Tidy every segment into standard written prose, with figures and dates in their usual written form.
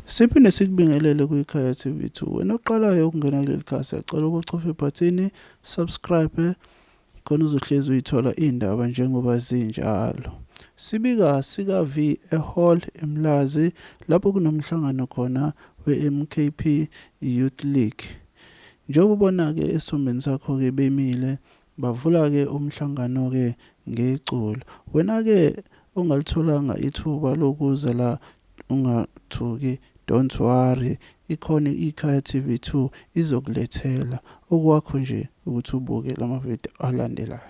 Siphinde sikubingelele kwikhaya TV2. Wena oqalayo ukungena kuleli khaya siyacela ukucofa ibhathini subscribe khona uzohlezi uyithola indaba njengoba zinjalo. Sibika sika V eHall eMlazi lapho kunomhlangano khona weMKP Youth League. Njengoba ubona ke esombeni sakho ke bemile bavula ke umhlangano ke ngeculo. Wena ke ongalitholanga ithuba lokuza la ungathuki, don't worry, ikhona ikhaya TV2 izokulethela okwakho nje ukuthi ubuke lama video alandelayo.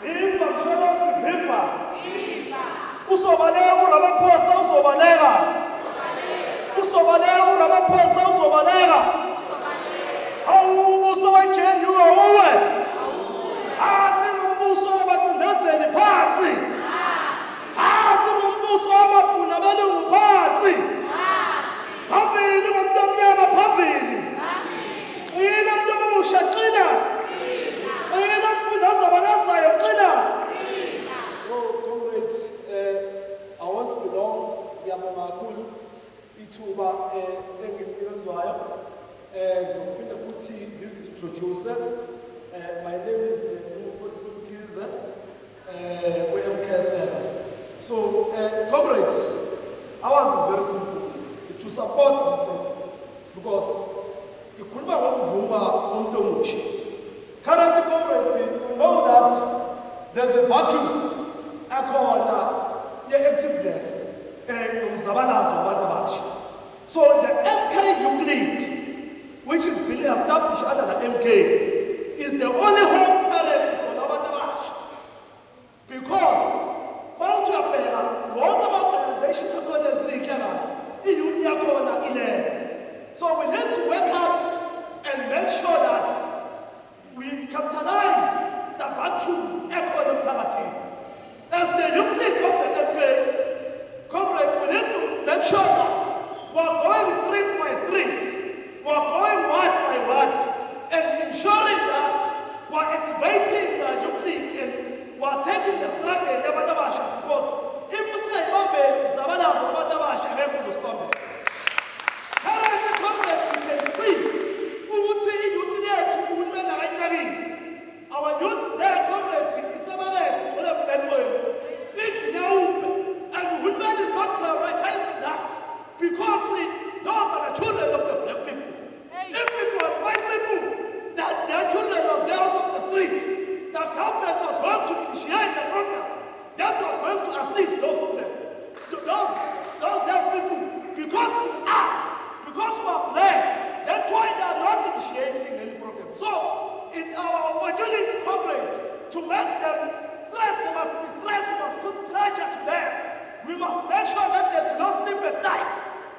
Viva msholosi, viva. Usobaleka uRamaphosa, uzobaleka. Usobaleka uRamaphosa, uzobaleka. Awumbuso weGNU awuwe. Athi ngumbuso wabatindazeli phansi. Athi ngumbuso wamabhunu abelungu phansi. Phambili ngomuntu omnyama phambili. Qina mntu omusha qina. Qina mfundaza abalazayo qina. Comrades, I want to belong ngiyabonga kakhulu ithuba enginikezwayo ngizophinda futhi ngizi-introduce. My name is Mfundisi Mkhize we-MKSL. So, comrades, ours is very simple to support this program because ikhuluma ngokuvuka komuntu omusha. Currently, comrades, we know that there's a vacuum akhona ye-activeness yomzabalazo wabantu abasha. So the MK Youth League, which is being established under the MK, is the only home talent for abantu abasha. Because mawuthi uyabheka wonke ama-organization akhona ezininhlangano i-youth yakhona ilele. So we need to wake up and make sure that we capitalize the vacuum ekhona emphakathini. As the youth league of the MK, comrade, we need to make sure that we're going street by street, we're going ward by ward, and ensuring that we're activating the youth league and we're taking the struggle in Yabatabasha, because if we say Bambe, Zabana, Yabatabasha, Rebus is Bambe. Currently, comrade, you can see who would say youth there to women are entering. Our youth there, comrade, is a man, will have that way. Big now, and women is not prioritizing that because those are the children of the black people. If it was white people that their children was there out of the street, the government was going to initiate a program that was going to assist those young people. Because it's us, because we are black, that's why they are not initiating any program. So, it's our opportunity, comrade, to make them stress. They must be stressed. We must put pressure to them. We must make sure that they do not sleep at night.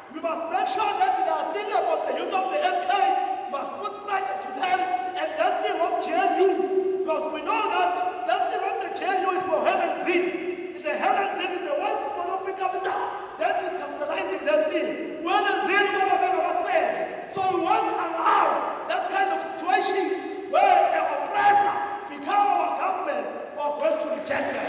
We must make sure that they are thinking about the youth of the MK. We must put pressure to them. And that thing of GNU, because we know that that thing of the GNU is for Helen Zinn. The Helen Zinn is the one for the capital. That is capitalizing that thing. Helen Zinn, so we won't allow that kind of situation where an oppressor become our government or going to reject them.